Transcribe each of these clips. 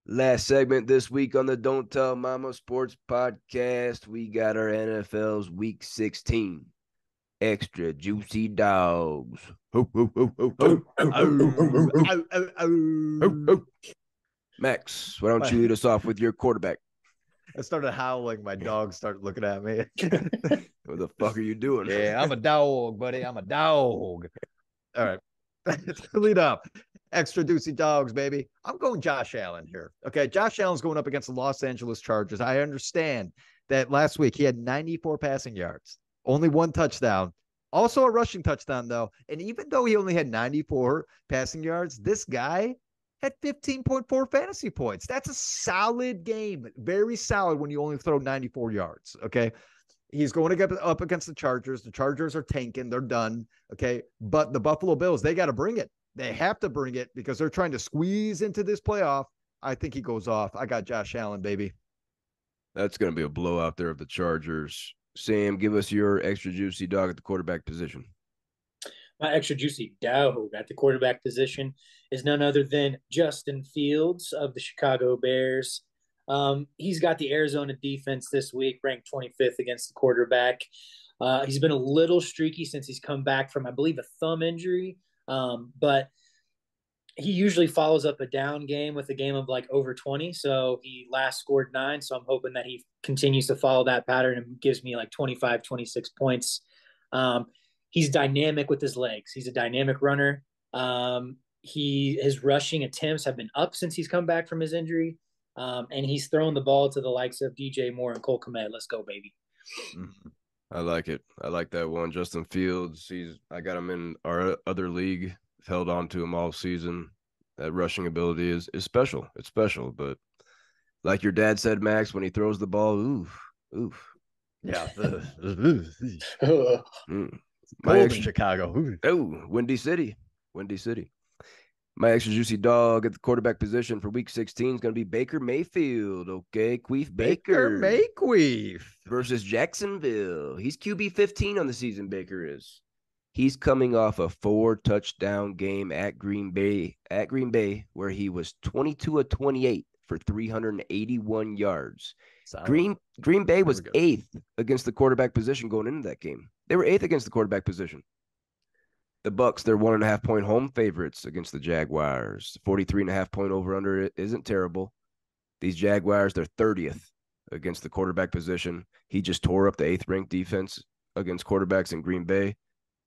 Last segment this week on the Don't Tell Mama Sports Podcast. We got our NFL's Week 16 extra juicy dogs. Ho, ho, ho, ho, ho. Ow, ow, ow, Ho, ow. ho. Max, why don't you lead us off with your quarterback? I started howling. My dog started looking at me. What the fuck are you doing? Yeah, I'm a dog, buddy. I'm a dog. All right. Lead up. Extra juicy dogs, baby. I'm going Josh Allen here. Okay. Josh Allen's going up against the Los Angeles Chargers. I understand that last week he had 94 passing yards, only one touchdown. Also a rushing touchdown, though. And even though he only had 94 passing yards, this guy had 15.4 fantasy points. That's a solid game. Very solid when you only throw 94 yards. Okay. He's going to get up against the Chargers. The Chargers are tanking. They're done. Okay. But the Buffalo Bills, they got to bring it. They have to bring it because they're trying to squeeze into this playoff. I think he goes off. I got Josh Allen, baby. That's going to be a blowout there of the Chargers. Sam, give us your extra juicy dog at the quarterback position. My extra juicy dog at the quarterback position is none other than Justin Fields of the Chicago Bears. He's got the Arizona defense this week, ranked 25th against the quarterback. He's been a little streaky since he's come back from, I believe, a thumb injury. But he usually follows up a down game with a game of like over 20. So he last scored 9. So I'm hoping that he continues to follow that pattern and gives me like 25, 26 points. He's dynamic with his legs. He's a dynamic runner. His rushing attempts have been up since he's come back from his injury. And he's thrown the ball to the likes of DJ Moore and Cole Kmet. Let's go, baby. I like it. I like that one. Justin Fields. I got him in our other league. Held on to him all season. That rushing ability is special. It's special, but like your dad said, Max, when he throws the ball, oof. Yeah. My Cold in Chicago. Windy City. My extra juicy dog at the quarterback position for week 16 is going to be Baker Mayfield. Okay. Queef Baker. Mayqueef. Versus Jacksonville. He's QB 15 on the season, Baker is. He's coming off a 4-touchdown game at Green Bay, where he was 22 of 28 for 381 yards. Solid. Green Bay was 8th against the quarterback position going into that game. They were 8th against the quarterback position. The Bucks, they're 1.5 point home favorites against the Jaguars. 43.5 point over under isn't terrible. These Jaguars, they're 30th against the quarterback position. He just tore up the 8th ranked defense against quarterbacks in Green Bay.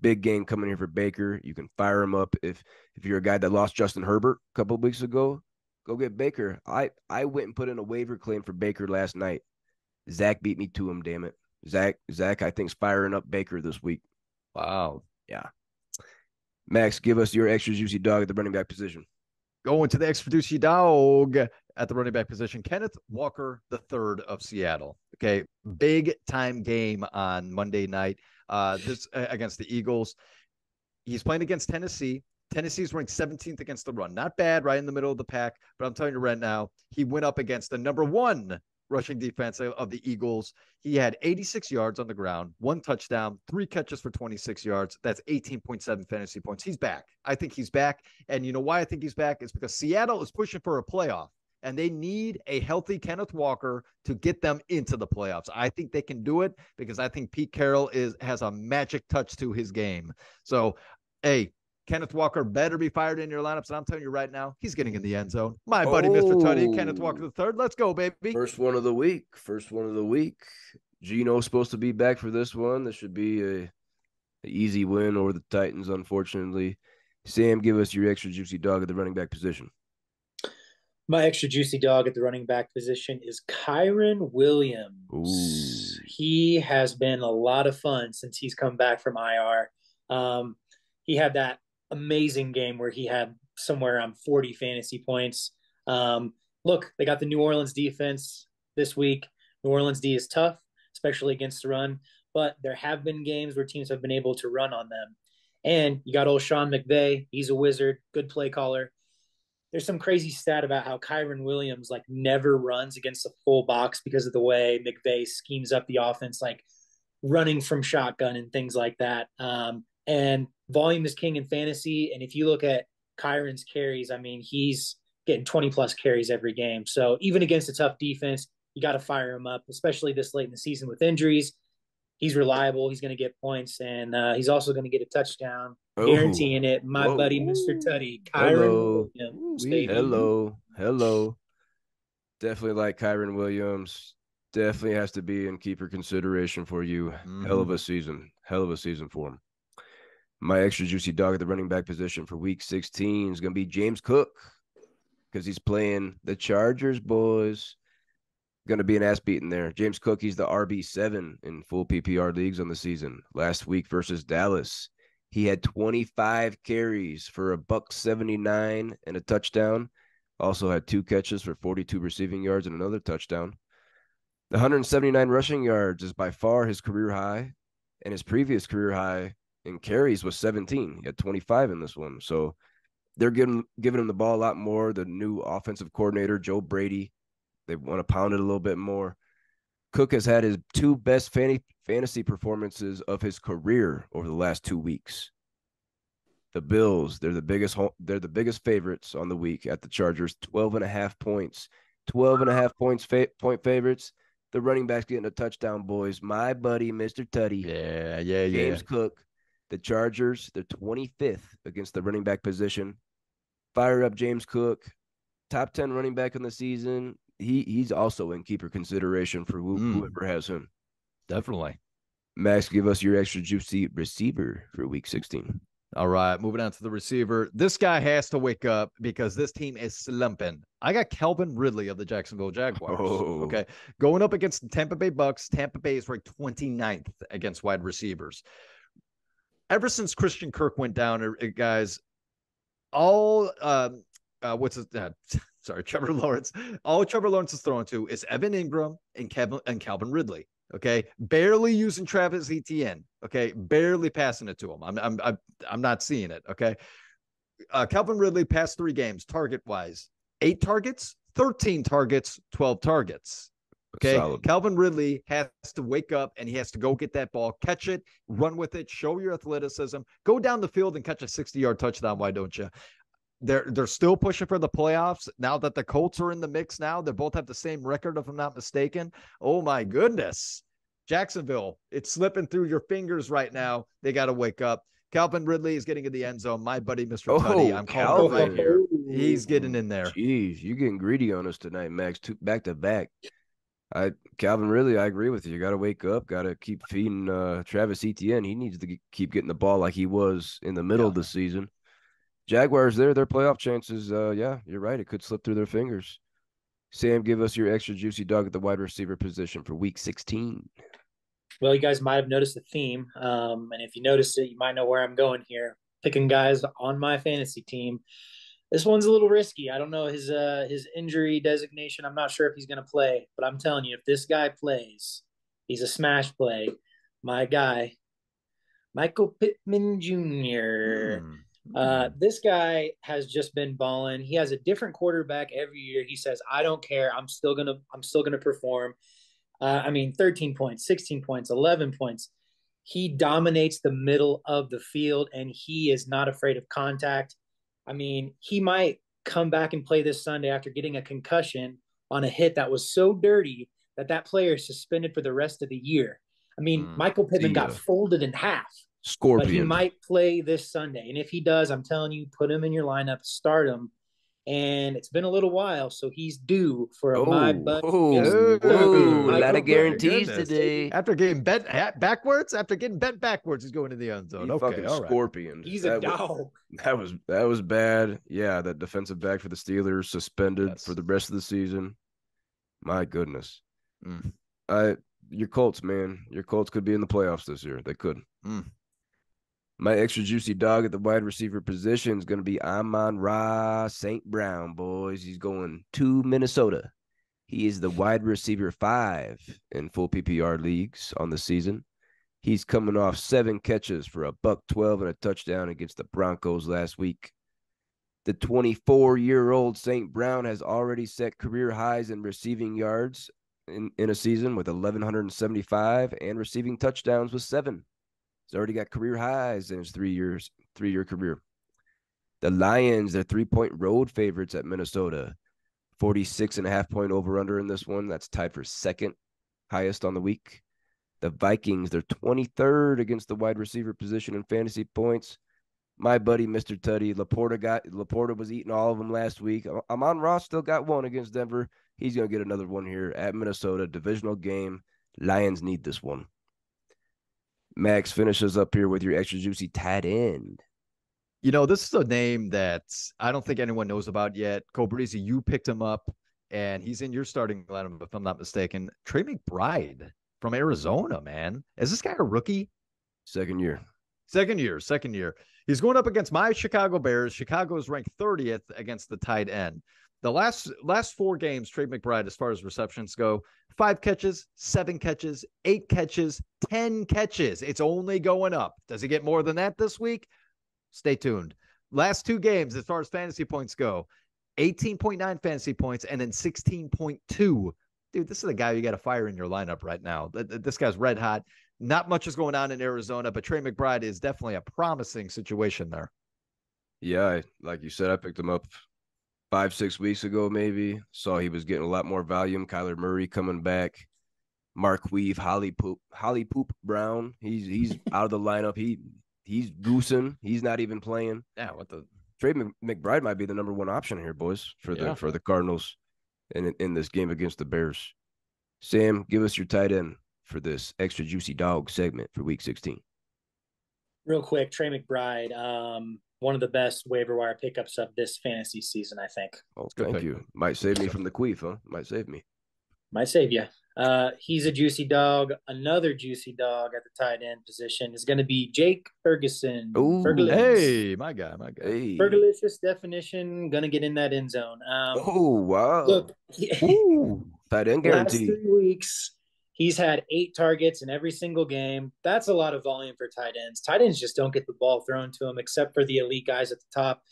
Big game coming here for Baker. You can fire him up if you're a guy that lost Justin Herbert a couple of weeks ago. Go get Baker. I went and put in a waiver claim for Baker last night. Zach beat me to him, damn it. Zach, I think's firing up Baker this week. Wow. Yeah. Max, give us your extra juicy dog at the running back position. Going to the extra juicy dog at the running back position, Kenneth Walker III of Seattle. Okay, big time game on Monday night. This against the Eagles. He's playing against Tennessee. Tennessee's ranked 17th against the run. Not bad, right in the middle of the pack. But I'm telling you right now, he went up against the number 1 rushing defense of the Eagles. He had 86 yards on the ground, 1 touchdown, 3 catches for 26 yards. That's 18.7 fantasy points. He's back. I think he's back. And you know why I think he's back? It's because Seattle is pushing for a playoff. And they need a healthy Kenneth Walker to get them into the playoffs. I think they can do it because I think Pete Carroll has a magic touch to his game. So, hey, Kenneth Walker better be fired in your lineups. And I'm telling you right now, he's getting in the end zone. My buddy, Mr. Tutty, Kenneth Walker III. Let's go, baby. First one of the week. Gino's supposed to be back for this one. This should be an easy win over the Titans, unfortunately. Sam, give us your extra juicy dog at the running back position. My extra juicy dog at the running back position is Kyren Williams. Ooh. He has been a lot of fun since he's come back from IR. He had that amazing game where he had somewhere around 40 fantasy points. Look, they got the New Orleans defense this week. New Orleans D is tough, especially against the run, but there have been games where teams have been able to run on them. And you got old Sean McVay. He's a wizard, good play caller. There's some crazy stat about how Kyren Williams like never runs against a full box because of the way McVay schemes up the offense, like running from shotgun and things like that. And volume is king in fantasy. And if you look at Kyron's carries, I mean, he's getting 20+ carries every game. So even against a tough defense, you got to fire him up, especially this late in the season with injuries. He's reliable. He's going to get points, and he's also going to get a touchdown, Oh, guaranteeing it. My whoa. buddy, Mr. Tutty, Kyron Hello. Williams, baby. Hello. Definitely like Kyron Williams. Definitely has to be in keeper consideration for you. Hell of a season. Hell of a season for him. My extra juicy dog at the running back position for week 16 is going to be James Cook because he's playing the Chargers, boys. Going to be an ass beating there. James Cook, he's the RB7 in full PPR leagues on the season. Last week versus Dallas, he had 25 carries for $179 and a touchdown. Also had 2 catches for 42 receiving yards and another touchdown. The 179 rushing yards is by far his career high, and his previous career high in carries was 17. He had 25 in this one. So they're giving him the ball a lot more. The new offensive coordinator, Joe Brady, they want to pound it a little bit more. Cook has had his 2 best fantasy performances of his career over the last 2 weeks. The Bills, they're the biggest favorites on the week at the Chargers, 12.5 points. 12.5 points point favorites. The running back's getting a touchdown, boys. My buddy, Mr. Tutty. Yeah. James Cook. The Chargers, they're 25th against the running back position. Fire up James Cook. Top 10 running back in the season. He's also in keeper consideration for whoever has him. Definitely. Max, give us your extra juicy receiver for week 16. All right, moving on to the receiver. This guy has to wake up because this team is slumping. I got Calvin Ridley of the Jacksonville Jaguars. Oh. Okay, going up against the Tampa Bay Bucks. Tampa Bay is ranked 29th against wide receivers. Ever since Christian Kirk went down, guys, all Trevor Lawrence. All Trevor Lawrence is throwing to is Evan Ingram and Calvin Ridley. Okay, barely using Travis Etienne. Okay, barely passing it to him. I'm not seeing it. Okay, Calvin Ridley past 3 games, target wise, 8 targets, 13 targets, 12 targets. Okay, solid. Calvin Ridley has to wake up and he has to go get that ball, catch it, run with it, show your athleticism, go down the field and catch a 60-yard touchdown. Why don't you? They're still pushing for the playoffs now that the Colts are in the mix now. They both have the same record, if I'm not mistaken. Oh, my goodness. Jacksonville, it's slipping through your fingers right now. They got to wake up. Calvin Ridley is getting in the end zone. My buddy, Mr. Tutty, I'm calling right here. He's getting in there. Jeez, you're getting greedy on us tonight, Max. Back to back. Calvin Ridley, I agree with you. You got to wake up. Got to keep feeding Travis Etienne. He needs to keep getting the ball like he was in the middle of the season. Jaguars, their playoff chances, yeah, you're right. It could slip through their fingers. Sam, give us your extra juicy dog at the wide receiver position for week 16. Well, you guys might have noticed a theme. And if you noticed it, you might know where I'm going here. Picking guys on my fantasy team. This one's a little risky. I don't know his injury designation. I'm not sure if he's going to play, but I'm telling you, if this guy plays, he's a smash play. My guy, Michael Pittman Jr. This guy has just been balling. He has a different quarterback every year. He says, "I don't care. I'm still gonna perform." 13 points, 16 points, 11 points. He dominates the middle of the field, and he is not afraid of contact. I mean, he might come back and play this Sunday after getting a concussion on a hit that was so dirty that player is suspended for the rest of the year. I mean, Michael Pittman got folded in half. Scorpion. But he might play this Sunday. And if he does, I'm telling you, put him in your lineup, start him. And it's been a little while, so he's due for my butt. A lot of guarantees today. After getting bent backwards, he's going to the end zone. Okay, all right. Scorpion. He's a dog. That was bad. Yeah, that defensive back for the Steelers suspended for the rest of the season. My goodness. Your Colts, man. Your Colts could be in the playoffs this year. They could. My extra juicy dog at the wide receiver position is going to be Amon-Ra St. Brown, boys. He's going to Minnesota. He is the wide receiver 5 in full PPR leagues on the season. He's coming off 7 catches for $112 and a touchdown against the Broncos last week. The 24-year-old St. Brown has already set career highs in receiving yards in a season with 1,175 and receiving touchdowns with 7. He's already got career highs in his 3-year career. The Lions, they're 3-point road favorites at Minnesota. 46.5-point over-under in this one. That's tied for second highest on the week. The Vikings, they're 23rd against the wide receiver position in fantasy points. My buddy, Mr. Tutty, Laporta was eating all of them last week. Amon-Ra still got one against Denver. He's going to get another one here at Minnesota. Divisional game. Lions need this one. Max finishes up here with your extra juicy tight end. This is a name that I don't think anyone knows about yet. Cobrizi, you picked him up, and he's in your starting lineup, if I'm not mistaken. Trey McBride from Arizona, man. Is this guy a rookie? Second year. He's going up against my Chicago Bears. Chicago is ranked 30th against the tight end. The last 4 games, Trey McBride, as far as receptions go, 5 catches, 7 catches, 8 catches, 10 catches. It's only going up. Does he get more than that this week? Stay tuned. Last 2 games, as far as fantasy points go, 18.9 fantasy points and then 16.2. Dude, this is a guy you got to fire in your lineup right now. This guy's red hot. Not much is going on in Arizona, but Trey McBride is definitely a promising situation there. Yeah, like you said, I picked him up 5-6 weeks ago, maybe. Saw he was getting a lot more volume. Kyler Murray coming back. Marquise Holly Poop Brown. He's out of the lineup. He's goosing. He's not even playing. Yeah, what the Trey McBride might be the number 1 option here, boys, for the Cardinals in this game against the Bears. Sam, give us your tight end for this extra juicy dog segment for week 16. Real quick, Trey McBride, one of the best waiver wire pickups of this fantasy season, I think. Oh, thank you. Might save me from the queef, huh? Might save me. Might save you. He's a juicy dog. Another juicy dog at the tight end position is going to be Jake Ferguson. Ooh, hey, my guy. Hey. Fergalicious definition, going to get in that end zone. Oh, wow. Look, tight end guarantee. Last 3 weeks, he's had 8 targets in every single game. That's a lot of volume for tight ends. Tight ends just don't get the ball thrown to them except for the elite guys at the top.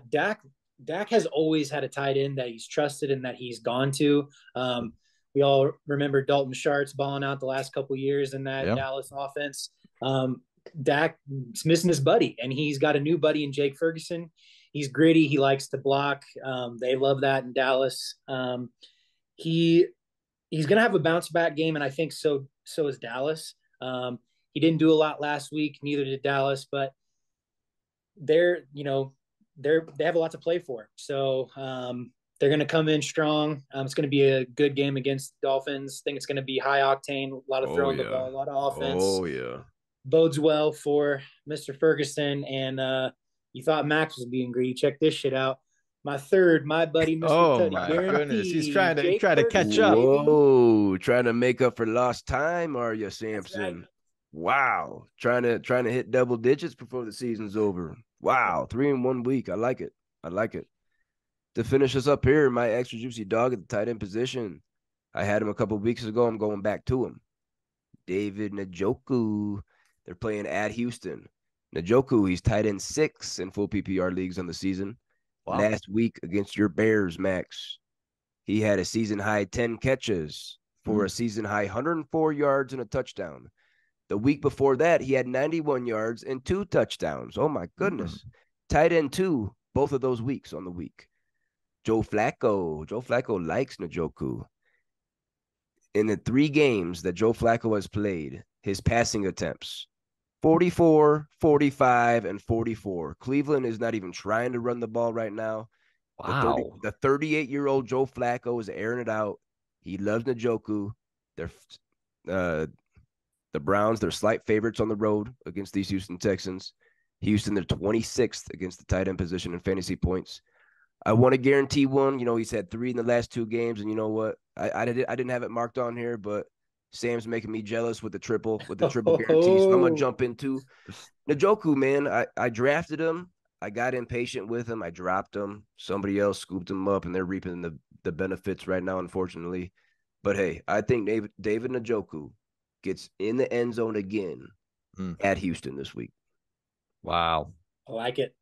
Dak has always had a tight end that he's trusted and that he's gone to. We all remember Dalton Schultz balling out the last couple of years in that Dallas offense. Dak's missing his buddy, and he's got a new buddy in Jake Ferguson. He's gritty. He likes to block. They love that in Dallas. He's going to have a bounce back game, and I think so is Dallas. He didn't do a lot last week. Neither did Dallas, but they have a lot to play for. So they're going to come in strong. It's going to be a good game against the Dolphins. I think it's going to be high octane, a lot of throwing the ball, a lot of offense. Oh, yeah. Bodes well for Mr. Ferguson. And you thought Max was being greedy. Check this shit out. My buddy, Mr. Oh, my goodness. He's trying to catch up. Whoa, trying to make up for lost time, are you, Samson? Right. Wow. Trying to hit double digits before the season's over. Wow. 3 in 1 week. I like it. To finish us up here, my extra juicy dog at the tight end position. I had him a couple of weeks ago. I'm going back to him. David Njoku. They're playing at Houston. Njoku, he's tight end 6 in full PPR leagues on the season. Wow. Last week against your Bears, Max, he had a season-high 10 catches for a season-high 104 yards and a touchdown. The week before that, he had 91 yards and 2 touchdowns. Oh, my goodness. Tight end 2, both of those weeks on the week. Joe Flacco likes Njoku. In the 3 games that Joe Flacco has played, his passing attempts, 44, 45, and 44. Cleveland is not even trying to run the ball right now. Wow. The 38-year-old Joe Flacco is airing it out. He loves Njoku. The Browns, they're slight favorites on the road against these Houston Texans. Houston, they're 26th against the tight end position in fantasy points. I want to guarantee one. He's had 3 in the last 2 games, and you know what? I didn't have it marked on here, but Sam's making me jealous with the triple guarantee. So I'm gonna jump into Njoku, man. I drafted him. I got impatient with him. I dropped him. Somebody else scooped him up, and they're reaping the benefits right now, unfortunately. But hey, I think David Njoku gets in the end zone again at Houston this week. Wow. I like it.